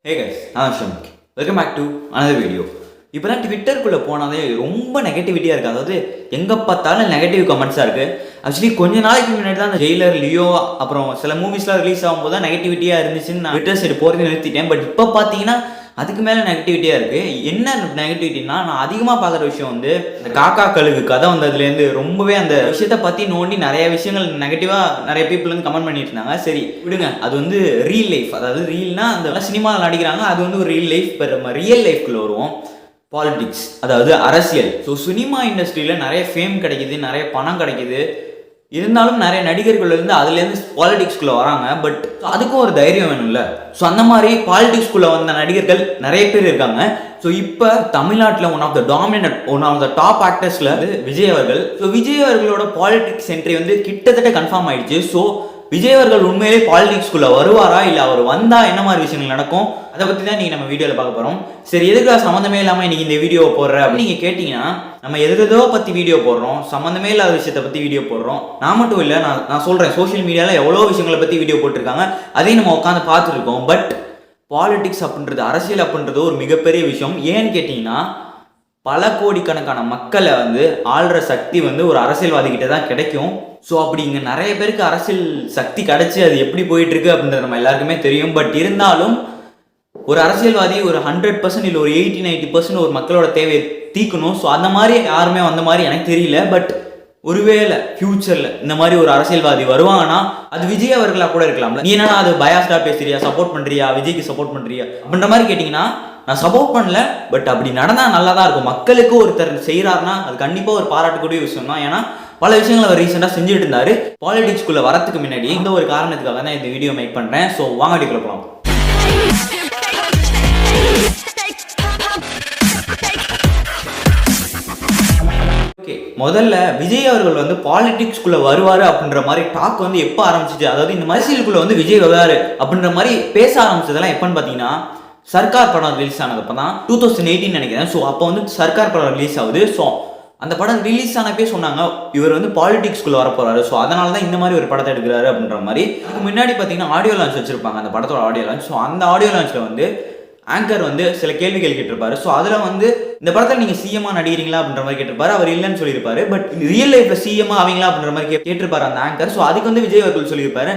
ஹே guys, நான் ஷம்க். Welcome back to another video. இப்போலாம் ட்விட்டருக்குள்ளே போனாலே ரொம்ப நெகட்டிவிட்டியாக இருக்குது. அதாவது எங்கே பார்த்தாலும் நெகட்டிவ் கமெண்ட்ஸாக இருக்குது. ஆக்சுவலி கொஞ்ச நாளைக்கு முன்னாடி தான் அந்த ஜெயிலர், லியோ, அப்புறம் சில மூவிஸ்லாம் ரிலீஸ் ஆகும்போது தான் நெகட்டிவிட்டியாக இருந்துச்சுன்னு நான் ட்விட்டர் சைடு போகிறது நிறுத்திட்டேன். பட் இப்போ பார்த்தீங்கன்னா அதுக்கு மேலே நெகட்டிவிட்டியாக இருக்குது. என்ன நெகட்டிவிட்டினா, நான் அதிகமாக பார்க்குற விஷயம் வந்து இந்த காக்கா கழுகு கதை வந்ததுலேருந்து ரொம்பவே அந்த விஷயத்தை பற்றி நோண்டி நிறைய விஷயங்கள் நெகட்டிவாக நிறைய பீப்புள் வந்து கமெண்ட் பண்ணிட்டு இருந்தாங்க. சரி விடுங்க, அது வந்து ரியல் லைஃப். அதாவது ரீல்னா அந்த சினிமாவில் நடிக்கிறாங்க, அது வந்து ஒரு ரியல் லைஃப். நம்ம ரியல் லைஃப்குள்ளே வருவோம். பாலிடிக்ஸ், அதாவது அரசியல். ஸோ சினிமா இண்டஸ்ட்ரியில் நிறைய ஃபேம் கிடைக்குது, நிறைய பணம் கிடைக்குது. இருந்தாலும் நிறைய நடிகர்கள் வந்து அதுலேருந்து பாலிடிக்ஸ்குள்ளே வராங்க. பட் அதுக்கும் ஒரு தைரியம் வேணும்ல. ஸோ அந்த மாதிரி பாலிடிக்ஸ்குள்ளே வந்த நடிகர்கள் நிறைய பேர் இருக்காங்க. ஸோ இப்போ தமிழ்நாட்டில் ஒன் ஆஃப் த டாப் ஆக்டர்ஸில் விஜய் அவர்கள். ஸோ விஜய் அவர்களோட பாலிடிக்ஸ் என்ட்ரி வந்து கிட்டத்தட்ட கன்ஃபார்ம் ஆயிடுச்சு. ஸோ விஜய் அவர்கள் உண்மையிலே பாலிடிக்ஸ்குள்ளே வருவாரா, இல்லை அவர் வந்தால் என்ன மாதிரி விஷயங்கள் நடக்கும், அதை பற்றி தான் நீங்கள் நம்ம வீடியோவில் பார்க்க போகிறோம். சரி, எதுக்காக சம்மந்தமே இல்லாமல் இன்றைக்கி இந்த வீடியோ போடுற அப்படின்னு நீங்கள் கேட்டிங்கன்னா, நம்ம எதோ பற்றி வீடியோ போடுறோம், சம்மந்தமே இல்லாத விஷயத்தை பற்றி வீடியோ போடுறோம். நான் மட்டும் இல்லை, நான் சொல்கிறேன், சோஷியல் மீடியாவில் எவ்வளோ விஷயங்களை பற்றி வீடியோ போட்டிருக்காங்க, அதையும் நம்ம உட்காந்து பார்த்துருக்கோம். பட் பாலிடிக்ஸ் அப்படின்றது, அரசியல் அப்படின்றது ஒரு மிகப்பெரிய விஷயம். ஏன்னு கேட்டிங்கன்னா, பல கோடிக்கணக்கான மக்களை வந்து ஆள்ற சக்தி வந்து ஒரு அரசியல்வாதிகிட்ட தான் கிடைக்கும். ஸோ அப்படி இங்கே நிறைய பேருக்கு அரசியல் சக்தி கிடச்சி அது எப்படி போயிட்டுருக்கு அப்படின்றது நம்ம எல்லாருக்குமே தெரியும். பட் இருந்தாலும் ஒரு அரசியல்வாதி ஒரு 100% இல்லை ஒரு 80-90% ஒரு மக்களோட தேவையை தீக்கணும். ஸோ அந்த மாதிரி யாருமே வந்த மாதிரி எனக்கு தெரியல. பட் ஒருவேளை ஃபியூச்சரில் இந்த மாதிரி ஒரு அரசியல்வாதி வருவாங்கன்னா அது விஜய் அவர்களாக கூட இருக்கலாம்ல. நீ என்னன்னா அது பயாஸ்டாக பேசுறியா, சப்போர்ட் பண்ணுறியா, விஜய்க்கு சப்போர்ட் பண்ணுறியா அப்படின்ற மாதிரி கேட்டிங்கன்னா, நான் சப்போர்ட் பண்ணல. பட் அப்படி நடந்தால் நல்லா தான் இருக்கும். மக்களுக்கு ஒருத்தர் செய்கிறாருன்னா அது கண்டிப்பாக ஒரு பாராட்டக்கூடிய விஷயம் தான். ஏன்னா பல விஷயங்களை அவர் ரீசெண்டாக செஞ்சுட்டு இருந்தார். பாலிடிக்ஸ்குள்ளே வரத்துக்கு முன்னாடி இந்த ஒரு காரணத்துக்காக தான் இந்த வீடியோ மேக் பண்ணுறேன். ஸோ வாங்க வீடியோக்குள்ள போகலாம். ஓகே, முதல்ல விஜய் அவர்கள் வந்து பாலிடிக்ஸ்குள்ளே வருவார் அப்படின்ற மாதிரி டாக் வந்து எப்போ ஆரம்பிச்சிச்சு, அதாவது இந்த அரசியலுக்குள்ளே வந்து விஜய் வருவார் அப்படின்ற மாதிரி பேச ஆரம்பிச்சதெல்லாம் எப்போன்னு பார்த்தீங்கன்னா, சர்க்கார் படம் ரிலீஸ் ஆனதப்போ தான் 2018 நினைக்கிறேன். ஸோ அப்போ வந்து சர்க்கார் படம் ரிலீஸ் ஆகுது. ஸோ அந்த படம் ரிலீஸ் ஆனப்பே சொன்னாங்க இவர் வந்து பாலிடிக்ஸ்குள்ளே வர போகிறாரு. ஸோ அதனால தான் இந்த மாதிரி ஒரு படத்தை எடுக்கிறாரு அப்படின்ற மாதிரி. அதுக்கு முன்னாடி பார்த்தீங்கன்னா ஆடியோ லான்ச் வச்சிருப்பாங்க, அந்த படத்தோட ஆடியோ லான்ச். ஸோ அந்த ஆடியோ லான்ச்சில் வந்து ஆங்கர் வந்து சில கேள்விகள் கேட்டிருப்பாரு. ஸோ அதில் வந்து இந்த படத்தில் நீங்கள் சிஎம்மாக நடிக்கிறீங்களா அப்படின்ற மாதிரி கேட்டிருப்பாரு. அவர் இல்லைன்னு சொல்லியிருப்பாரு. பட் ரியல் லைஃப்பில் சிஎம்மாக ஆவீங்களா அப்படின்ற மாதிரி கேட்டிருப்பாரு அந்த ஆங்கர். ஸோ அதுக்கு வந்து விஜய் அவர்கள் சொல்லியிருப்பாரு,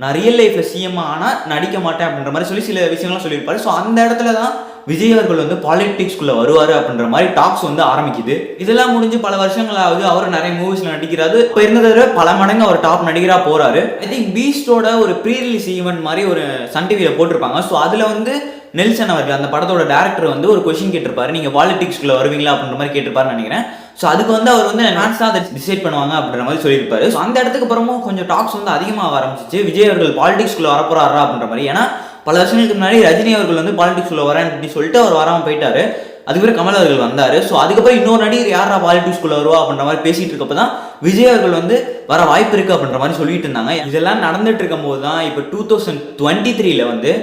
நான் ரியல் லைஃப்பில் சிஎம்மாக ஆனால் நடிக்க மாட்டேன் அப்படின்ற மாதிரி சொல்லி சில விஷயங்கள்லாம் சொல்லியிருப்பாரு. ஸோ அந்த இடத்துல தான் விஜய் அவர்கள் வந்து பாலிடிக்ஸ்குள்ளே வருவார் அப்படின்ற மாதிரி டாக்ஸ் வந்து ஆரம்பிக்குது. இதெல்லாம் முடிஞ்சு பல வருஷங்களாவது அவர் நிறைய மூவிஸில் நடிக்கிறாரு. இப்போ இருந்ததை பல மடங்கு அவர் டாப் நடிகராக போகிறாரு. ஐ திங்க் பீஸ்டோட ஒரு ப்ரீ ரிலீஸ் ஈவெண்ட் மாதிரி ஒரு சன் டிவியில் போட்டிருப்பாங்க. ஸோ அதில் வந்து நெல்சன் அவர்கள், அந்த படத்தோட டேரக்டர் வந்து ஒரு கொஸ்டின் கேட்டிருப்பாரு, நீங்கள் பாலிடிக்ஸ்குள்ளே வருவீங்களா அப்படின்ற மாதிரி கேட்டிருப்பாருன்னு நினைக்கிறேன். ஸோ அதுக்கு வந்து அவர் வந்து மேட்ச் தான் அதை டிசைட் பண்ணுவாங்க அப்படின்ற மாதிரி சொல்லியிருப்பாரு. ஸோ அந்த இடத்துக்கு அப்புறமும் கொஞ்சம் டாக்ஸ் வந்து அதிகமாக ஆரம்பிச்சிச்சு, விஜய் அவர்கள் பாலிடிக்ஸ்குள்ளே வரப்போறாரா அப்படின்ற மாதிரி. ஏன்னா பல வருஷங்களுக்கு முன்னாடி ரஜினி அவர்கள் வந்து பாலிடிக்ஸ்குள்ளே வரேன் அப்படின்னு சொல்லிட்டு அவர் வராமல் போயிட்டாரு. அதுக்கப்புறம் கமல் அவர்கள் வந்தார். ஸோ அதுக்கப்புறம் இன்னொரு நடிகர் யாரா பாலிடிக்ஸ்குள்ளே வருவா அப்படின்ற மாதிரி பேசிட்டு இருக்கப்போ தான் விஜய் அவர்கள் வந்து வர வாய்ப்பு இருக்குது அப்படின்ற மாதிரி சொல்லிட்டு இருந்தாங்க. இதெல்லாம் நடந்துட்டு இருக்கும் போது தான் இப்போ 2023 வந்து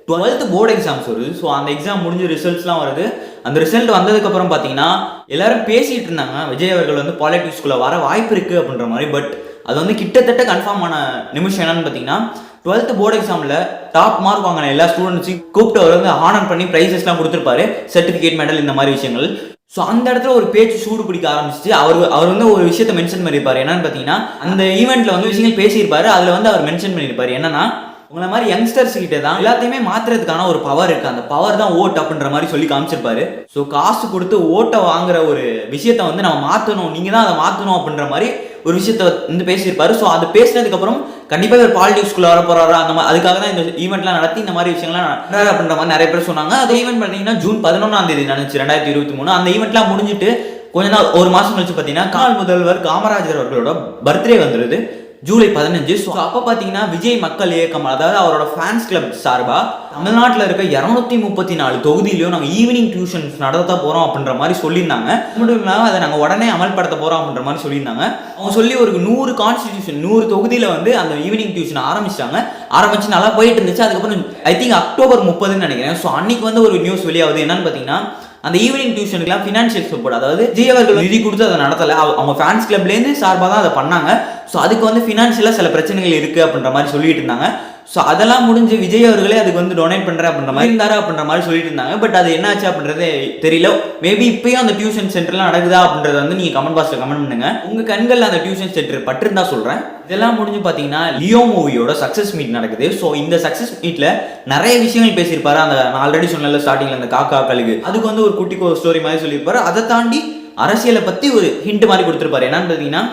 12th போர்டு எக்ஸாம்ஸ் வருது. ஸோ அந்த எக்ஸாம் முடிஞ்ச ரிசல்ட்ஸ்லாம் வருது. அந்த ரிசல்ட் வந்ததுக்கப்புறம் பார்த்தீங்கன்னா எல்லாரும் பேசிகிட்டு இருந்தாங்க விஜய் அவர்கள் வந்து பாலிடிக்ஸ்குள்ளே வர வாய்ப்பு இருக்குது அப்படின்ற மாதிரி. பட் அது வந்து கிட்டத்தட்ட கன்ஃபார்ம் ஆன நிமிஷம் என்னன்னு பார்த்தீங்கன்னா, 12th போர்டு எக்ஸாமில் டாப் மார்க் வாங்கின எல்லா ஸ்டூடெண்ட்ஸையும் கூப்பிட்டு அவர் வந்து ஹானர் பண்ணி ப்ரைஸஸ்லாம் கொடுத்துருப்பாரு, சர்டிஃபிகேட், மெடல், இந்த மாதிரி விஷயங்கள். ஸோ அந்த இடத்துல ஒரு பேச்சு சூடு பிடிக்க ஆரம்பிச்சிச்சு. அவர் வந்து ஒரு விஷயத்தை மென்ஷன் பண்ணியிருப்பார். என்னன்னு பார்த்தீங்கன்னா, அந்த ஈவெண்ட்டில் வந்து விஷயங்கள் பேசியிருப்பாரு. அதில் வந்து அவர் மென்ஷன் பண்ணியிருப்பார் என்னன்னா, உங்களை மாதிரி யங்ஸ்டர்ஸ் கிட்ட தான் எல்லாத்தையுமே மாற்றுறதுக்கான ஒரு பவர் இருக்குது, அந்த பவர் தான் ஓட் அப்படின்ற மாதிரி சொல்லி காமிச்சிருப்பாரு. ஸோ காசு கொடுத்து ஓட்டை வாங்குற ஒரு விஷயத்த வந்து நம்ம மாற்றணும், நீங்கள் தான் அதை மாற்றணும் அப்படின்ற மாதிரி ஒரு விஷயத்த வந்து பேசியிருப்பாரு. ஸோ அது பேசினதுக்கப்புறம் கண்டிப்பாக ஒரு பாலிடிக்ஸ்குள்ளே வர போகிறாரா அந்த மாதிரி, அதுக்காக தான் இந்த ஈவெண்ட்லாம் நடத்தி இந்த மாதிரி விஷயங்கள்லாம் நடறாரு அப்படின்ற மாதிரி நிறைய பேர் சொன்னாங்க. அது ஈவெண்ட் பார்த்தீங்கன்னா ஜூன் 11 நினைச்சு 2023. அந்த ஈவெண்ட்லாம் முடிஞ்சிட்டு கொஞ்ச நாள், ஒரு மாதம் கழிச்சு பார்த்தீங்கன்னா கால் முதல்வர் காமராஜர் அவர்களோட பர்த்டே வந்துடுது, ஜூலை 15. ஸோ அப்போ பார்த்தீங்கன்னா விஜய் மக்கள் இயக்கம், அதாவது அவரோட ஃபேன்ஸ் கிளப் சார்பாக தமிழ்நாட்டில் இருக்க 234 தொகுதியிலையும் நாங்கள் ஈவினிங் டியூஷன்ஸ் நடத்த போகிறோம் அப்படின்ற மாதிரி சொல்லியிருந்தாங்க. மட்டும் இல்லாமல் அதை நாங்கள் உடனே அமல்படுத்த போகிறோம் அப்படின்ற மாதிரி சொல்லியிருந்தாங்க. அவங்க சொல்லி ஒரு 100 தொகுதியில் வந்து அந்த ஈவினிங் டியூஷன் ஆரம்பிச்சு நல்லா போயிட்டு இருந்துச்சு. அதுக்கப்புறம் ஐ திங்க் அக்டோபர் 30 நினைக்கிறேன். ஸோ அன்னைக்கு வந்து ஒரு நியூஸ் வெளியாகுது. என்னன்னு பார்த்தீங்கன்னா, அந்த ஈவினிங் டியூஷனுக்குலாம் ஃபினான்ஷியல் சப்போர்ட், அதாவது விஜய் அவர்கள் நிதி கொடுத்து அதை நடத்தலை, அவங்க ஃபேன்ஸ் கிளப்லேருந்து சார்பாக தான் அதை பண்ணாங்க. ஸோ அதுக்கு வந்து ஃபினான்ஷியலாக சில பிரச்சனைகள் இருக்குது அப்படின்ற மாதிரி சொல்லிட்டு இருந்தாங்க. ஸோ அதெல்லாம் முடிஞ்சு விஜய் அவர்களே அதுக்கு வந்து டொனேட் பண்ணுறேன் அப்படின்ற மாதிரி இருந்தாரு அப்படின்ற மாதிரி சொல்லிட்டு இருந்தாங்க. பட் அது என்னாச்சு அப்படின்றதே தெரியல. மேபி இப்பயும் அந்த டியூஷன் சென்டர்லாம் நடக்குதா அப்படின்றத வந்து நீங்கள் கமெண்ட் பாக்ஸில் கமெண்ட் பண்ணுங்க. உங்கள் கண்களில் அந்த டியூஷன் சென்டர் பட்டிருந்தா சொல்கிறேன். இதெல்லாம் முடிஞ்சு பார்த்தீங்கன்னா லியோ மூவியோட சக்ஸஸ் மீட் நடக்குது. ஸோ இந்த சக்ஸஸ் மீட்டில் நிறைய விஷயங்கள் பேசியிருப்பாரு. அந்த நான் ஆல்ரெடி சொன்னல ஸ்டார்டிங்கில் அந்த காக்கா கழுகு அதுக்கு வந்து ஒரு குட்டி ஸ்டோரி மாதிரி சொல்லியிருப்பாரு. அதை தாண்டி அரசியலை பற்றி ஒரு ஹிண்ட் மாதிரி கொடுத்துருப்பாரு. என்னன்னு பார்த்தீங்கன்னா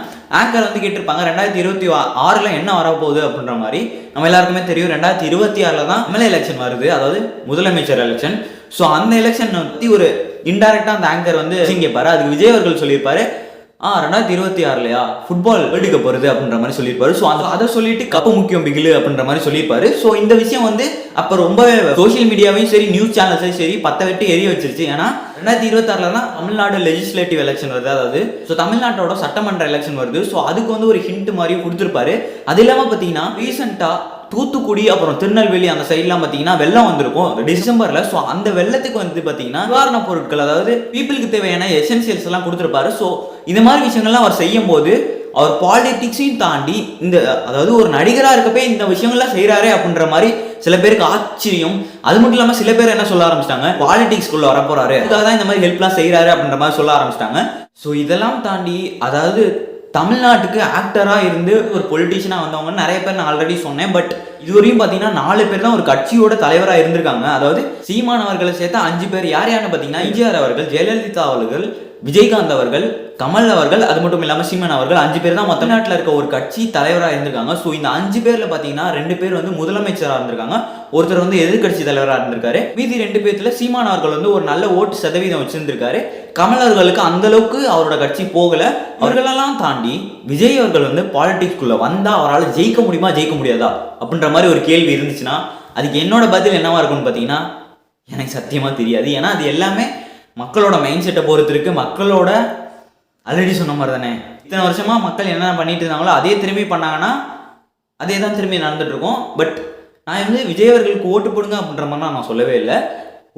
ஆங்கர் வந்து கேட்டிருப்பாங்க 2026 என்ன வரப்போகுது அப்படின்ற மாதிரி. நம்ம எல்லாருக்குமே தெரியும் 2026 தான் எம்எல்ஏ எலெக்ஷன் வருது, அதாவது முதலமைச்சர் எலெக்ஷன். ஸோ அந்த எலெக்ஷன் பற்றி ஒரு இன்டைரக்டாக அந்த ஆங்கர் வந்து கேட்பாரு. அதுக்கு விஜய் அவர்கள் சொல்லியிருப்பாரு 2026 ஃபுட்பால் வேர்ல்டு கப் வருது அப்படின்ற மாதிரி சொல்லியிருப்பாரு. ஸோ அதை சொல்லிட்டு கப்பு முக்கியம் பிகிலு அப்படின்ற மாதிரி சொல்லியிருப்பாரு. ஸோ இந்த விஷயம் வந்து அப்போ ரொம்ப சோஷியல் மீடியாவையும் சரி நியூஸ் சேனல்ஸையும் சரி பத்த வெட்டி எரிய வச்சிருச்சு. ஏன்னா 2026 தான் தமிழ்நாடு லெஜிஸ்லேட்டிவ் எலெக்ஷன் வருது, அதாவது ஸோ தமிழ்நாட்டோட சட்டமன்ற எலெக்ஷன் வருது. ஸோ அதுக்கு வந்து ஒரு ஹிண்ட் மாதிரியும் கொடுத்துருப்பாரு. அது இல்லாமல் பார்த்தீங்கன்னா ரீசெண்டாக தூத்துக்குடி அப்புறம் திருநெல்வேலி அந்த சைட்லாம் பார்த்தீங்கன்னா வெள்ளம் வந்திருக்கும் டிசம்பரில். ஸோ அந்த வெள்ளத்துக்கு வந்து பார்த்தீங்கன்னா நிவாரண பொருட்கள், அதாவது பீப்புளுக்கு தேவையான எசென்சியல்ஸ் எல்லாம் கொடுத்துருப்பாரு. ஸோ இந்த மாதிரி விஷயங்கள்லாம் அவர் செய்யும் போது அவர் பாலிடிக்ஸையும் தாண்டி இந்த அதாவது ஒரு நடிகராக இருக்கப்பே இந்த விஷயங்கள்லாம் செய்கிறாரே அப்படின்ற மாதிரி சில பேருக்கு ஆச்சரியம். அது மட்டும் இல்லாமல் சில பேர் என்ன சொல்ல ஆரம்பிச்சிட்டாங்க, பாலிடிக்ஸ்குள்ள வரப்போறாரு அதுக்காக தான் இந்த மாதிரி ஹெல்ப்லாம் செய்கிறாரு அப்படின்ற மாதிரி சொல்ல ஆரம்பிச்சிட்டாங்க. ஸோ இதெல்லாம் தாண்டி அதாவது தமிழ்நாட்டுக்கு ஆக்டராக இருந்து ஒரு பொலிட்டீஷியனாக வந்தவங்க நிறைய பேர் நான் ஆல்ரெடி சொன்னேன். பட் இதுவரையும் பார்த்தீங்கன்னா 4 பேர் தான் ஒரு கட்சியோட தலைவராக இருந்திருக்காங்க. அதாவது சீமான் அவர்களை சேர்த்தா 5 பேர். யார் யாருன்னு பார்த்தீங்கன்னா எம்ஜிஆர் அவர்கள், ஜெயலலிதா அவர்கள், விஜயகாந்த் அவர்கள், கமல் அவர்கள், அது மட்டும் இல்லாமல் சீமான் அவர்கள் 5 பேர் தான் தமிழ்நாட்டில் இருக்க ஒரு கட்சி தலைவராக இருந்திருக்காங்க. ஸோ இந்த 5 பேரில் பார்த்தீங்கன்னா 2 பேர் வந்து முதலமைச்சராக இருந்திருக்காங்க, ஒருத்தர் வந்து எதிர்கட்சி தலைவராக இருந்திருக்காரு. மீதி 2 பேர்த்துல சீமான் அவர்கள் வந்து ஒரு நல்ல ஓட்டு சதவீதம் வச்சிருந்திருக்காரு. கமல் அவர்களுக்கு அந்த அளவுக்கு அவரோட கட்சி போகல. அவர்களெல்லாம் தாண்டி விஜய் அவர்கள் வந்து பாலிடிக்ஸ்குள்ள வந்தா அவரால் ஜெயிக்க முடியுமா ஜெயிக்க முடியாதா அப்படின்ற மாதிரி ஒரு கேள்வி இருந்துச்சுன்னா அதுக்கு என்னோட பதில் என்னவா இருக்கும்னு பார்த்தீங்கன்னா எனக்கு சத்தியமா தெரியாது. ஏன்னா அது எல்லாமே மக்களோட மைண்ட் செட்டை பொறுத்து இருக்கு. மக்களோட ஆல்ரெடி சொன்ன மாதிரி தானே இத்தனை வருஷமா மக்கள் என்ன பண்ணிட்டு இருந்தாங்களோ அதே திரும்பி பண்ணாங்கன்னா அதே தான் திரும்பி நடந்துட்டு இருக்கும். பட் நான் வந்து விஜய் அவர்களுக்கு ஓட்டு போடுங்க அப்படின்ற மாதிரி நான் சொல்லவே இல்லை.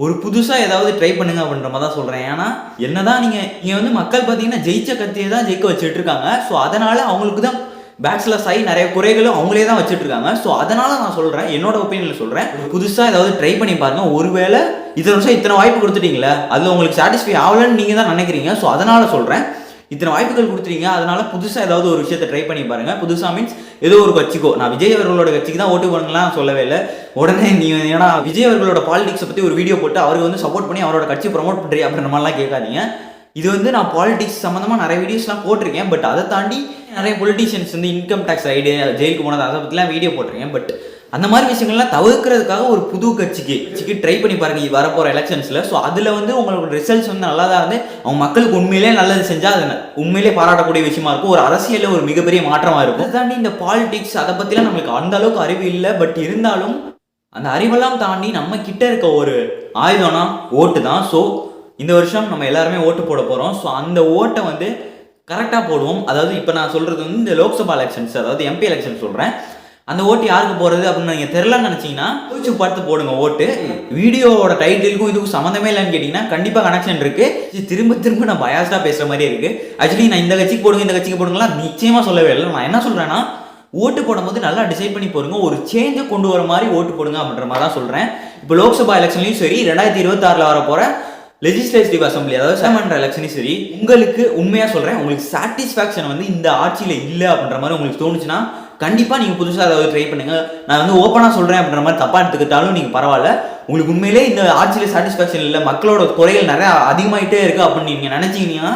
ஒரு புதுசாக ஏதாவது ட்ரை பண்ணுங்க அப்படின்ற மாதிரி தான் சொல்கிறேன். ஏன்னா என்னதான் நீங்கள் வந்து மக்கள் பார்த்தீங்கன்னா ஜெயிச்ச கத்தியை தான் ஜெயிக்க வச்சுட்டு இருக்காங்க. ஸோ அதனால அவங்களுக்கு தான் பேச்சுலர்ஸ் ஆகி நிறைய குறைகளும் அவங்களே தான் வச்சுட்டு இருக்காங்க. ஸோ அதனால நான் சொல்கிறேன், என்னோட ஒப்பீனியனில் சொல்கிறேன், புதுசாக ஏதாவது ட்ரை பண்ணி பாருங்க. ஒருவேளை இத்தனை வருஷம் இத்தனை வாய்ப்பு கொடுத்துட்டீங்களே அதில் உங்களுக்கு சாட்டிஸ்ஃபை ஆகலன்னு நீங்கள் தான் நினைக்கிறீங்க. ஸோ அதனால சொல்கிறேன், இத்தனை வாய்ப்புகள் கொடுத்துருங்க, அதனால புதுசாக ஏதாவது ஒரு விஷயத்தை ட்ரை பண்ணி பாருங்க. புதுசாக மீன்ஸ் ஏதோ ஒரு கட்சிக்கோ, நான் விஜய் அவர்களோட கட்சிக்கு தான் ஓட்டு போடுங்கலாம் சொல்லவே இல்லை. உடனே நீ ஏன்னா விஜய் அவர்களோட பாலிடிக்ஸை பற்றி ஒரு வீடியோ போட்டு அவருக்கு வந்து சப்போர்ட் பண்ணி அவரோட கட்சி ப்ரமோட் பண்ணுறீங்க அப்படின்ற மாதிரிலாம் கேட்காதீங்க. இது வந்து நான் பாலிடிக்ஸ் சம்மந்தமாக நிறைய வீடியோஸ்லாம் போட்டிருக்கேன். பட் அதை தாண்டி நிறைய பொலிட்டீஷியன்ஸ் வந்து இன்கம் டேக்ஸ் ரைடு, ஜெயிலுக்கு போனது அதை பற்றிலாம் வீடியோ போட்டிருக்கேன். பட் அந்த மாதிரி விஷயங்கள்லாம் தவிர்க்கிறதுக்காக ஒரு புது கட்சிக்கு ட்ரை பண்ணி பாருங்க வரப்போகிற எலெக்ஷன்ஸில். ஸோ அதில் வந்து உங்களோட ரிசல்ட்ஸ் வந்து நல்லா தான் இருந்து அவங்க மக்களுக்கு உண்மையிலே நல்லது செஞ்சால் அது உண்மையிலே பாராட்டக்கூடிய விஷயமா இருக்கும். ஒரு அரசியலில் ஒரு மிகப்பெரிய மாற்றமாக இருக்கும். அதை தாண்டி இந்த பாலிடிக்ஸ் அதை பற்றிலாம் நம்மளுக்கு அந்த அளவுக்கு அறிவு இல்லை. பட் இருந்தாலும் அந்த அறிவெல்லாம் தாண்டி நம்ம கிட்ட இருக்க ஒரு ஆயுதம்னா ஓட்டு தான். ஸோ இந்த வருஷம் நம்ம எல்லாருமே ஓட்டு போட போகிறோம். ஸோ அந்த ஓட்டை வந்து கரெக்டாக போடுவோம். அதாவது இப்போ நான் சொல்கிறது வந்து இந்த லோக்சபா எலெக்ஷன்ஸ், அதாவது எம்பி எலெக்ஷன் சொல்கிறேன். அந்த ஓட்டு யாருக்கு போகிறது அப்படின்னு நீங்கள் தெரிலன்னு நினச்சிங்கன்னா யோசிச்சு பார்த்து போடுங்க ஓட்டு. வீடியோவோட டைட்டிலுக்கும் இதுக்கும் சம்மந்தமே இல்லைன்னு கேட்டிங்கன்னா கண்டிப்பாக கனெக்ஷன் இருக்குது. திரும்ப நான் பயாஸ்டாக பேசுகிற மாதிரியே இருக்குது. ஆக்சுவலி நான் இந்த கட்சிக்கு போடுங்க இந்த கட்சிக்கு போடுங்கலாம் நிச்சயமாக சொல்லவே இல்லை. நான் என்ன சொல்கிறேன்னா ஓட்டு போடும்போது நல்லா டிசைட் பண்ணி போடுங்க, ஒரு சேஞ்சை கொண்டு வர மாதிரி ஓட்டு போடுங்க அப்படின்ற மாதிரி தான் சொல்கிறேன். இப்போ லோக்சபா எலெக்ஷன்லையும் சரி 2026 வர போகிற லெஜிஸ்லேட்டிவ் அசம்பிளி அதாவது சட்டமன்ற எலெக்ஷனையும் சரி உங்களுக்கு உண்மையாக சொல்கிறேன், உங்களுக்கு சாட்டிஸ்ஃபேக்ஷன் வந்து இந்த ஆட்சியில் இல்லை அப்படின்ற மாதிரி உங்களுக்கு தோணுச்சுன்னா கண்டிப்பாக நீங்கள் புதுசாக ஏதாவது ட்ரை பண்ணுங்கள். நான் வந்து ஓப்பனாக சொல்கிறேன் அப்படின்ற மாதிரி தப்பாக எடுத்துக்கிட்டாலும் நீங்கள் பரவாயில்ல. உங்களுக்கு உண்மையிலே இந்த ஆட்சியில் சாட்டிஸ்ஃபேக்ஷன் இல்லை, மக்களோட குறைகள் நிறையா அதிகமாகிட்டே இருக்குது அப்படின்னு நீங்கள் நினச்சிங்கன்னா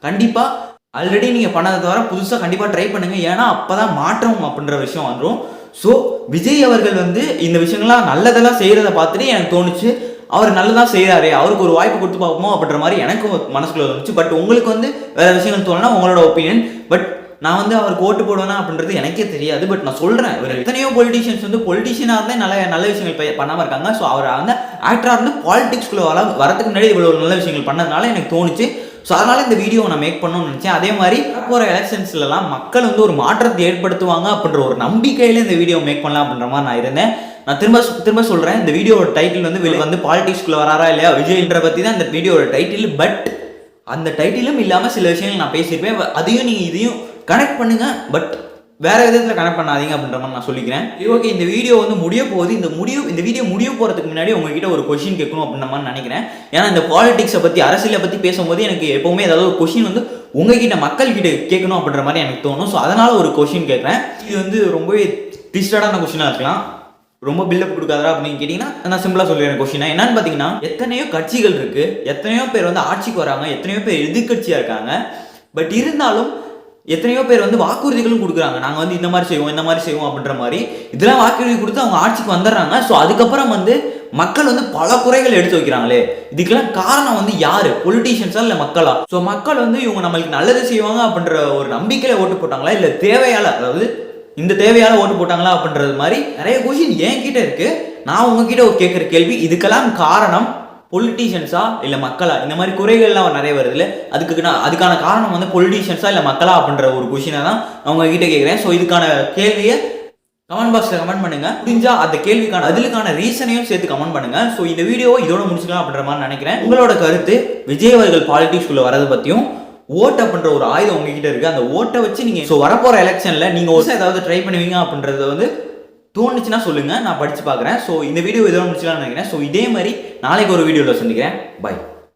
கண்டிப்பாக ஆல்ரெடி நீங்கள் பண்ணதை தவிர புதுசாக கண்டிப்பாக ட்ரை பண்ணுங்கள். ஏன்னா அப்போ தான் மாற்றம் அப்படின்ற விஷயம் வந்துடும். ஸோ விஜய் அவர்கள் வந்து இந்த விஷயங்கள்லாம் நல்லதெல்லாம் செய்கிறத பார்த்துட்டு எனக்கு தோணுச்சு அவர் நல்லதான் செய்கிறாரு, அவருக்கு ஒரு வாய்ப்பு கொடுத்து பார்ப்போம் அப்படின்ற மாதிரி எனக்கு மனசுக்குள்ள தோணுச்சு. பட் உங்களுக்கு வந்து வேறு விஷயங்கள் தோணுனா உங்களோட ஒப்பீனியன். பட் நான் வந்து அவருக்கு ஓட்டு போடுவேனா அப்படின்றது எனக்கே தெரியாது. பட் நான் சொல்கிறேன், இவர் எத்தனையோ பொலிட்டீஷியன்ஸ் வந்து பொலிட்டீஷியனாக இருந்தால் நல்ல விஷயங்கள் பண்ணாமல் இருக்காங்க. ஸோ அவர் வந்து ஆக்டராக இருந்து பாலிடிக்ஸ்குள்ளே வரதுக்கு முன்னாடி இவ்வளோ நல்ல விஷயங்கள் பண்ணதுனால எனக்கு தோணுச்சு. ஸோ அதனால் இந்த வீடியோவை நான் மேக் பண்ணணும்னு நினச்சேன். அதே மாதிரி போகிற எலெக்ஷன்ஸ்லாம் மக்கள் வந்து ஒரு மாற்றத்தை ஏற்படுத்துவாங்க அப்படின்ற ஒரு நம்பிக்கையில் இந்த வீடியோ மேக் பண்ணலாம் அப்படின்ற மாதிரி நான் இருந்தேன். நான் திரும்ப சொல்கிறேன், இந்த வீடியோட டைட்டில் வந்து பாலிடிக்ஸ்குள்ளே வராரா இல்லையா விஜய்ன்ற பற்றி தான் இந்த வீடியோட டைட்டில். பட் அந்த டைட்டிலும் இல்லாமல் சில விஷயங்கள் நான் பேசியிருப்பேன். அதையும் நீங்கள் இதையும் கனெக்ட் பண்ணுங்கள். பட் வேற விதத்துல கனெக்ட் பண்ணாதீங்க அப்படின்ற மாதிரி நான் சொல்லிக்கிறேன். ஓகே, இந்த வீடியோ வந்து முடிய போகுது. இந்த வீடியோ முடிய போறதுக்கு முன்னாடி உங்ககிட்ட ஒரு கொஸ்டின் கேட்கணும் அப்படின்ற மாதிரி நினைக்கிறேன். ஏன்னா இந்த பாலிடிக்ஸை பத்தி, அரசியலை பத்தி பேசும்போது எனக்கு எப்பவுமே ஏதாவது ஒரு கொஸ்டின் வந்து உங்ககிட்ட, மக்கள் கிட்ட கேட்கணும் அப்படின்ற மாதிரி எனக்கு தோணும். ஸோ அதனால ஒரு கொஸ்டின் கேட்குறேன். இது வந்து ரொம்பவே ட்விஸ்டடான கொஸ்டினா இருக்கலாம், ரொம்ப பில்டப் கொடுக்காதா அப்படின்னு கேட்டீங்கன்னா நான் சிம்பிளா சொல்லிடுறேன். கொஸ்டினா என்னன்னு பாத்தீங்கன்னா, எத்தனையோ கட்சிகள் இருக்கு, எத்தனையோ பேர் வந்து ஆட்சிக்கு வராங்க, எத்தனையோ பேர் எதிர்கட்சியா இருக்காங்க. பட் இருந்தாலும் எத்தனையோ பேர் வந்து வாக்குறுதிகளும் கொடுக்குறாங்க. நாங்கள் வந்து இந்த மாதிரி செய்வோம், இந்த மாதிரி செய்வோம் அப்படின்ற மாதிரி இதெல்லாம் வாக்குறுதி கொடுத்து அவங்க ஆட்சிக்கு வந்துடுறாங்க. ஸோ அதுக்கப்புறம் வந்து மக்கள் வந்து பல குறைகள் எடுத்து வைக்கிறாங்களே, இதுக்கெல்லாம் காரணம் வந்து யாரு? பொலிட்டீஷியன்ஸா இல்லை மக்களா? ஸோ மக்கள் வந்து இவங்க நம்மளுக்கு நல்லது செய்வாங்க அப்படின்ற ஒரு நம்பிக்கையில ஓட்டு போட்டாங்களா, இல்லை தேவையால, அதாவது இந்த தேவையால ஓட்டு போட்டாங்களா அப்படின்றது மாதிரி நிறைய கொஸ்டின் என்கிட்ட இருக்கு. நான் உங்ககிட்ட ஒரு கேட்குற கேள்வி, இதுக்கெல்லாம் காரணம் பொலிட்டீஷியன்ஸா இல்லை மக்களா? இந்த மாதிரி குறைகள்லாம் நிறைய வருது இல்லை, அதுக்கான காரணம் வந்து பொலிட்டீஷியன்ஸா இல்லை மக்களா அப்படின்ற ஒரு கொஸ்டினை தான் நான் உங்ககிட்ட கேட்குறேன். ஸோ இதுக்கான கேள்வியை கமெண்ட் பாக்ஸில் கமெண்ட் பண்ணுங்க. முடிஞ்சா அந்த கேள்விக்கான அதுக்கான ரீசனையும் சேர்த்து கமெண்ட் பண்ணுங்க. ஸோ இந்த வீடியோவை இதோட முடிச்சுக்கலாம் அப்படின்ற மாதிரி நினைக்கிறேன். உங்களோட கருத்து விஜய் அவர்கள் பாலிடிக்ஸ்குள்ள வரதை பற்றியும், ஓட் அப்படின்ற ஒரு ஆயுதம் உங்ககிட்ட இருக்கு, அந்த ஓட்டை வச்சு நீங்க வரப்போற எலெக்ஷன்ல நீங்க ஒரு ஏதாவது ட்ரை பண்ணுவீங்க அப்படின்றத வந்து தோணுச்சுன்னா சொல்லுங்க, நான் படிச்சு பார்க்குறேன். ஸோ இந்த வீடியோ இதோட முடிச்சுக்கலாம்னு நினைக்கிறேன். ஸோ இதே மாதிரி நாளைக்கு ஒரு வீடியோவில் சந்திக்கிறேன். பை.